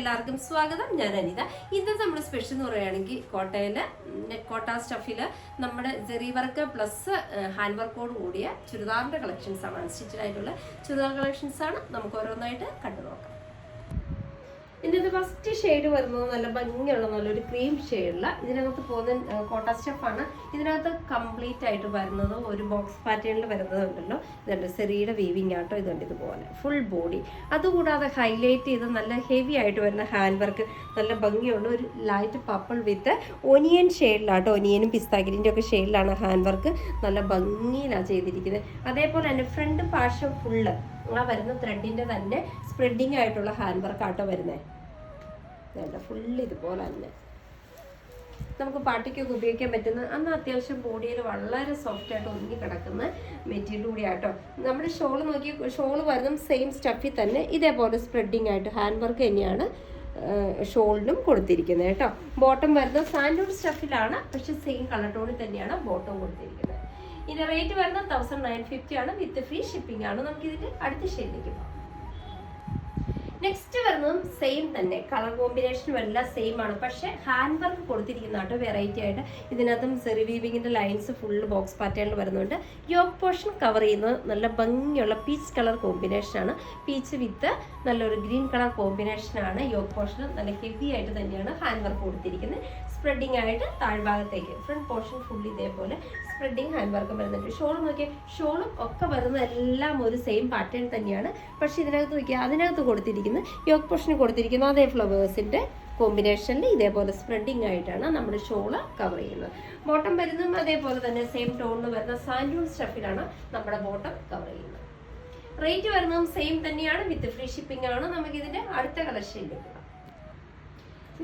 എല്ലാവർക്കും സ്വാഗതം. ഞാൻ അനിത. ഇന്നത്തെ നമ്മുടെ സ്പെഷ്യൽ എന്ന് പറയുകയാണെങ്കിൽ കോട്ടയില് നെറ്റ് കോട്ട സ്റ്റഫില് നമ്മുടെ ജെറി വർക്ക് പ്ലസ് ഹാൻഡ് വർക്കോട് കൂടിയ ചുരിദാറിന്റെ കളക്ഷൻസ് ആണ്, അൺസ്റ്റിച്ചഡ് ആയിട്ടുള്ള ചുരിദാർ കളക്ഷൻസ് ആണ്. നമുക്ക് ഓരോന്നായിട്ട് കണ്ടു നോക്കാം. ഇതിൻ്റെ ഫസ്റ്റ് ഷെയ്ഡ് വരുന്നത് നല്ല ഭംഗിയുള്ള നല്ലൊരു ക്രീം ഷെയ്ഡുള്ള, ഇതിനകത്ത് പോകുന്ന കോട്ട സ്റ്റഫാണ്. ഇതിനകത്ത് കംപ്ലീറ്റ് ആയിട്ട് വരുന്നത് ഒരു ബോക്സ് പാറ്റേണിൽ വരുന്നതുണ്ടല്ലോ, ഇതുണ്ട് സെറിയുടെ വീവിങ് ആട്ടോ. ഇതുണ്ട് ഇതുപോലെ ഫുൾ ബോഡി. അതുകൂടാതെ ഹൈലൈറ്റ് ചെയ്ത് നല്ല ഹെവി ആയിട്ട് വരുന്ന ഹാൻഡ് വർക്ക്, നല്ല ഭംഗിയുള്ള ഒരു ലൈറ്റ് പർപ്പിൾ വിത്ത് ഒനിയൻ ഷെയ്ഡിലാട്ടോ. ഒനിയനും പിസ്താഗ്രീൻ്റെ ഒക്കെ ഷെയ്ഡിലാണ് ഹാൻഡ് വർക്ക്, നല്ല ഭംഗിയിലാണ് ചെയ്തിരിക്കുന്നത്. അതേപോലെ തന്നെ ഫ്രണ്ട് പാർശ്വം ഫുള്ള് ആ വരുന്ന ത്രെഡിൻ്റെ തന്നെ സ്പ്രെഡിങ് ആയിട്ടുള്ള ഹാൻഡ് വർക്ക് ആട്ടോ വരുന്നത്. വേണ്ട ഫുള്ള് ഇതുപോലെ തന്നെ നമുക്ക് പാർട്ടിക്കൊക്കെ ഉപയോഗിക്കാൻ പറ്റുന്ന, അന്ന് അത്യാവശ്യം ബോഡിയിൽ വളരെ സോഫ്റ്റ് ആയിട്ട് ഒതുങ്ങി കിടക്കുന്ന മെറ്റീരിയൽ കൂടി ആട്ടോ. നമ്മുടെ ഷോള് നോക്കി, ഷോള് വരുന്ന സെയിം സ്റ്റഫിൽ തന്നെ ഇതേപോലെ സ്പ്രെഡിങ് ആയിട്ട് ഹാൻഡ് വർക്ക് തന്നെയാണ് ഷോളിനും കൊടുത്തിരിക്കുന്നത് കേട്ടോ. ബോട്ടം വരുന്നത് സാൻഡൂൺ സ്റ്റഫിലാണ്, പക്ഷെ സെയിം കളർ ടോണിൽ തന്നെയാണ് ബോട്ടം കൊടുത്തിരിക്കുന്നത്. ഇതിന്റെ റേറ്റ് വരുന്നത് 1950 ആണ്, വിത്ത് ഫ്രീ ഷിപ്പിംഗ് ആണ്. നമുക്ക് ഇതിന്റെ അടുത്ത ഷെയ്ഡിലേക്ക് പോകാം. നെക്സ്റ്റ് വരുന്നതും സെയിം തന്നെ, കളർ കോമ്പിനേഷനും എല്ലാം സെയിം ആണ്, പക്ഷെ ഹാൻഡ് വർക്ക് കൊടുത്തിരിക്കുന്ന കേട്ടോ വെറൈറ്റി ആയിട്ട്. ഇതിനകത്തും സെറി വീവിങ്ങിന്റെ ലൈൻസ് ഫുള്ള് ബോക്സ് പാറ്റേണിൽ വരുന്നുണ്ട്. യോക്ക് പോർഷൻ കവർ ചെയ്യുന്നത് നല്ല ഭംഗിയുള്ള പീച്ച് കളർ കോമ്പിനേഷനാണ്. പീച്ച് വിത്ത് നല്ലൊരു ഗ്രീൻ കളർ കോമ്പിനേഷനാണ്. യോക്ക് പോർഷൻ നല്ല ഹെവി ആയിട്ട് തന്നെയാണ് ഹാൻഡ് വർക്ക് കൊടുത്തിരിക്കുന്നത്. സ്പ്രെഡിങ് ആയിട്ട് താഴ്ഭാഗത്തേക്ക് ഫ്രണ്ട് പോർഷൻ ഫുൾ ഇതേപോലെ സ്പ്രെഡിങ് ഹാൻഡ് വർക്ക് വരുന്നുണ്ട്. ഷോൾ നോക്കിയാൽ ഷോളും ഒക്കെ വരുന്നത് എല്ലാം ഒരു സെയിം പാറ്റേൺ തന്നെയാണ്, പക്ഷെ ഇതിനകത്ത് നോക്കിയാൽ അതിനകത്ത് കൊടുത്തിരിക്കുന്നത് യോക്ക് പോർഷൻ കൊടുത്തിരിക്കുന്ന അതേ ഫ്ലവേഴ്സിന്റെ കോമ്പിനേഷനിൽ ഇതേപോലെ സ്പ്രെഡിങ് ആയിട്ടാണ് നമ്മുടെ ഷോള് കവർ ചെയ്യുന്നത്. ബോട്ടം വരുന്നതും അതേപോലെ തന്നെ സെയിം ടോണിൽ വരുന്ന സാൻഡൂൺ സ്റ്റഫിലാണ് നമ്മുടെ ബോട്ടം കവർ ചെയ്യുന്നത്. റേറ്റ് വരുന്നതും സെയിം തന്നെയാണ്, വിത്ത് ഫ്രീ ഷിപ്പിംഗ് ആണ്. നമുക്ക് ഇതിന്റെ അടുത്ത കളക്ഷനിലേക്ക്.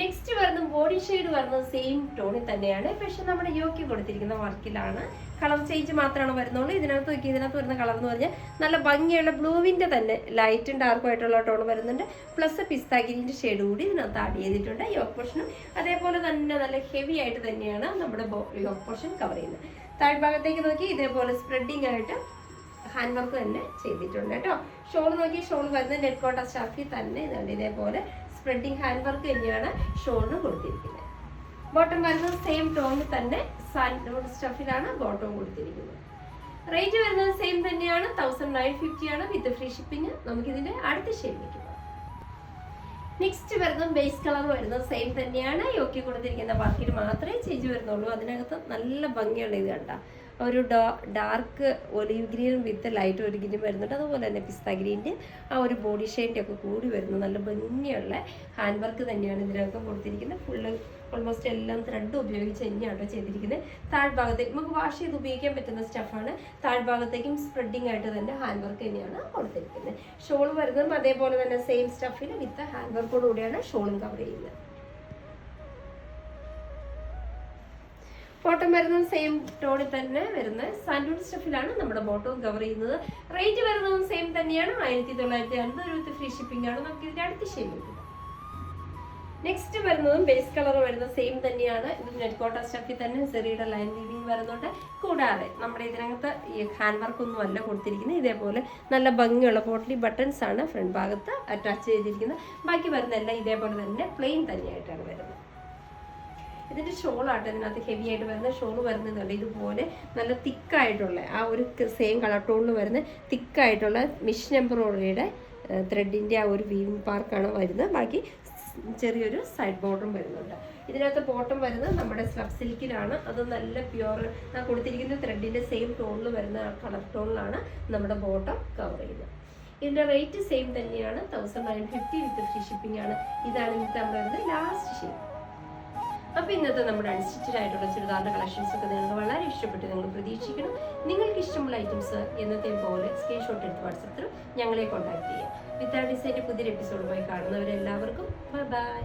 നെക്സ്റ്റ് വരുന്ന ബോഡി ഷെയ്ഡ് വരുന്നത് സെയിം ടോണിൽ തന്നെയാണ്, പക്ഷെ നമ്മുടെ യോക്ക് കൊടുത്തിരിക്കുന്ന വർക്കിലാണ്. കളർ ചേഞ്ച് മാത്രമാണ് വരുന്നുള്ളൂ. ഇതിനകത്ത് നോക്കി, ഇതിനകത്ത് വരുന്ന കളർ എന്ന് പറഞ്ഞാൽ നല്ല ഭംഗിയുള്ള ബ്ലൂവിൻ്റെ തന്നെ ലൈറ്റും ഡാർക്കും ആയിട്ടുള്ള ടോൺ വരുന്നുണ്ട്. പ്ലസ് പിസ്താഗ്രീൻ്റെ ഷെയ്ഡ് കൂടി ഇതിനകത്ത് ആഡ് ചെയ്തിട്ടുണ്ട്. യോക്ക് പോർഷനും അതേപോലെ തന്നെ നല്ല ഹെവി ആയിട്ട് തന്നെയാണ് നമ്മുടെ യോക്ക് പോർഷൻ കവർ ചെയ്യുന്നത്. താഴ്ഭാഗത്തേക്ക് നോക്കി ഇതേപോലെ സ്പ്രെഡിങ് ആയിട്ട് ഹാൻഡ് വർക്ക് തന്നെ ചെയ്തിട്ടുണ്ട് കേട്ടോ. ഷോൾ നോക്കി, ഷോൾ വരുന്നത് നെറ്റ് കോട്ട സ്റ്റഫിൽ തന്നെ ഇതുണ്ട് ഇതേപോലെ സ്പ്രെഡിങ് ഹാൻഡ് വർക്ക് തന്നെയാണ് ഷോളിന് കൊടുത്തിരിക്കുന്നത്. ബോട്ടം വരുന്നത് സെയിം ടോണിൽ തന്നെ സാൻഡൂൺ സ്റ്റഫിലാണ് ബോട്ടം കൊടുത്തിരിക്കുന്നത്. റേറ്റ് വരുന്നത് സെയിം തന്നെയാണ്, 1950 ആണ്, വിത്ത് ഫ്രീ ഷിപ്പിംഗ്. നമുക്ക് ഇതിന്റെ അടുത്ത ഷെയ്ഡിലേക്ക് പോകാം. നെക്സ്റ്റ് വരുന്നത് ബേസ് കളർ വരുന്നത് സെയിം തന്നെയാണ്. യോക്കി കൊടുത്തിരിക്കുന്ന വർക്കിന് മാത്രമേ ചേഞ്ച് വരുന്നുള്ളൂ. അതിനകത്ത് നല്ല ഭംഗിയുള്ള ഇത് കണ്ട ഒരു ഡാർക്ക് ഒലിവ് ഗ്രീനും വിത്ത് ലൈറ്റ് ഒലിവ് ഗ്രീൻ വരുന്നുണ്ട്. അതുപോലെ തന്നെ പിസ്ത ഗ്രീൻ്റെ ആ ഒരു ബോഡി ഷെയ്ഡിൻ്റെ ഒക്കെ കൂടി വരുന്നു. നല്ല ഭംഗിയുള്ള ഹാൻഡ് വർക്ക് തന്നെയാണ് ഇതിനൊക്കെ കൊടുത്തിരിക്കുന്നത്. ഫുള്ള് ഓൾമോസ്റ്റ് എല്ലാം ത്രെഡ് ഉപയോഗിച്ച് തന്നെയാണ് ചെയ്തിരിക്കുന്നത്. താഴ്ഭാഗത്തേക്ക് നമുക്ക് വാഷ് ചെയ്ത് ഉപയോഗിക്കാൻ പറ്റുന്ന സ്റ്റഫാണ്. താഴ്ഭാഗത്തേക്കും സ്പ്രെഡിങ് ആയിട്ട് തന്നെ ഹാൻഡ് വർക്ക് തന്നെയാണ് കൊടുത്തിരിക്കുന്നത്. ഷോൾ വരുന്നതും അതേപോലെ തന്നെ സെയിം സ്റ്റഫിൽ വിത്ത് ഹാൻഡ് വർക്കോട് കൂടിയാണ് ഷോളും കവർ ചെയ്യുന്നത്. ബോട്ടം വരുന്നത് സെയിം ടോണിൽ തന്നെ വരുന്ന സാൻഡൂൺ സ്റ്റഫിലാണ് നമ്മുടെ ബോട്ടവും കവർ ചെയ്യുന്നത്. റേറ്റ് വരുന്നതും സെയിം തന്നെയാണ്, 1950 വിത്ത് ഫ്രീ ഷിപ്പിംഗ് ആണ്. നമുക്ക് ഇതിന്റെ അടുത്ത ഷെയ്ഡ്. നെക്സ്റ്റ് വരുന്നതും ബേസ് കളർ വരുന്നത് സെയിം തന്നെയാണ്. ഇത് നെറ്റ് കോട്ട സ്റ്റഫിൽ തന്നെ സെറിയുടെ ലൈൻ വീവിങ് വരുന്നുണ്ട്. കൂടാതെ നമ്മുടെ ഇതിനകത്ത് ഈ ഹാൻഡ് വർക്ക് ഒന്നും അല്ല കൊടുത്തിരിക്കുന്നത്. ഇതേപോലെ നല്ല ഭംഗിയുള്ള പോട്ട്ലി ബട്ടൺസ് ആണ് ഫ്രണ്ട് ഭാഗത്ത് അറ്റാച്ച് ചെയ്തിരിക്കുന്നത്. ബാക്കി വരുന്ന എല്ലാം ഇതേപോലെ തന്നെ പ്ലെയിൻ തന്നെയായിട്ടാണ് വരുന്നത്. ഇതിന്റെ ഷോൾ ആട്ടോ ഇതിനകത്ത് ഹെവി ആയിട്ട് വരുന്ന ഷോൾ വരുന്നുണ്ട്. ഇതുപോലെ നല്ല തിക്കായിട്ടുള്ള ആ ഒരു സെയിം കളർ ടോണിൽ വരുന്ന തിക്കായിട്ടുള്ള മിഷൻ എംബ്രോയിഡറിയുടെ ത്രെഡിന്റെ ആ ഒരു വീവിംഗ് പാർക്കാണ് വരുന്നത്. ബാക്കി ചെറിയൊരു സൈഡ് ബോർഡറും വരുന്നുണ്ട്. ഇതിനകത്ത് ബോട്ടം വരുന്നത് നമ്മുടെ സ്ലബ് സിൽക്കിലാണ്. അത് നല്ല പ്യുവർ കൊടുത്തിരിക്കുന്ന ത്രെഡിന്റെ സെയിം ടോണിൽ വരുന്ന കളർ ടോണിലാണ് നമ്മുടെ ബോട്ടം കവർ ചെയ്യുന്നത്. ഇതിന്റെ റേറ്റ് സെയിം തന്നെയാണ്, 1950 വിത്ത് ഫ്രീ ഷിപ്പിംഗ് ആണ്. ഇതാണ് ഇന്നത്തെ നമ്മുടെ ലാസ്റ്റ് ഷെയ്ഡ്. അപ്പോൾ ഇന്നത്തെ നമ്മുടെ അൺസ്റ്റിച്ചഡ് ആയിട്ടുള്ള ചുരിദാറിന്റെ കളക്ഷൻസ് ഒക്കെ നിങ്ങൾക്ക് വളരെ ഇഷ്ടപ്പെട്ടു നിങ്ങൾ പ്രതീക്ഷിക്കണം. നിങ്ങൾക്ക് ഇഷ്ടമുള്ള ഐറ്റംസ് എന്നത്തെ പോലെ സ്ക്രീൻഷോട്ട് എടുത്ത് വാട്സപ്പിൽ ഞങ്ങളെ കോൺടാക്ട് ചെയ്യാം. വിത്ത് ആ ഡിസൈൻ്റെ പുതിയൊരു എപ്പിസോഡുമായി കാണുന്നവരെല്ലാവർക്കും ബൈ.